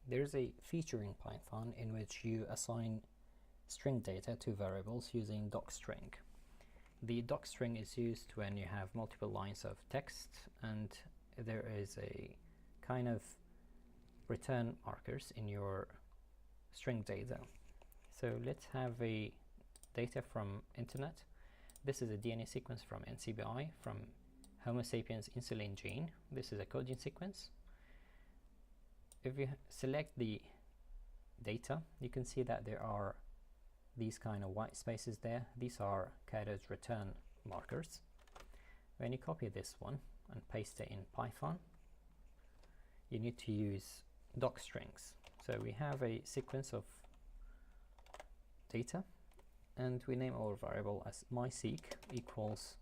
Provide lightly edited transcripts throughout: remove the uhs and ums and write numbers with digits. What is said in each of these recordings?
There's a feature in Python in which you assign string data to variables using DocString. The DocString is used when you have multiple lines of text and there is a kind of return markers in your string data. So let's have a data from internet. This is a DNA sequence from NCBI from Homo sapiens insulin gene. This is a coding sequence. If you select the data, you can see that there are these kind of white spaces there. These are Cado's return markers. When you copy this one and paste it in Python, you need to use DocStrings. So we have a sequence of data and we name our variable as mySeq equals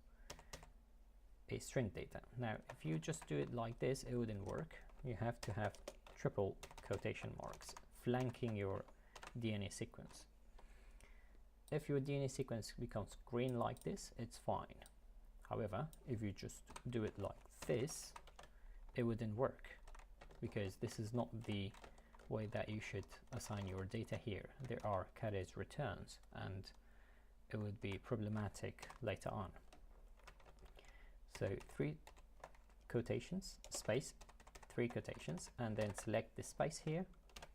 a string data. Now if you just do it like this, it wouldn't work. You have to have triple quotation marks flanking your DNA sequence. If your DNA sequence becomes green like this, it's fine. However, if you just do it like this, it wouldn't work because this is not the way that you should assign your data here. There are Cado's returns and it would be problematic later on. So 3 quotations, space, 3 quotations, and then select the space here,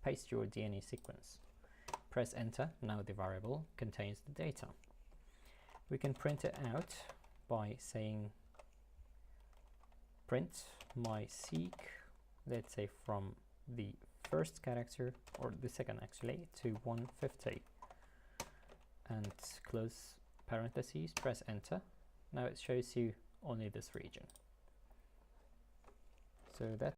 paste your DNA sequence. Press enter. Now the variable contains the data. We can print it out by saying print mySeq, let's say from the first character, or the second actually, to 150, and close parentheses, press enter. Now it shows you only this region. So that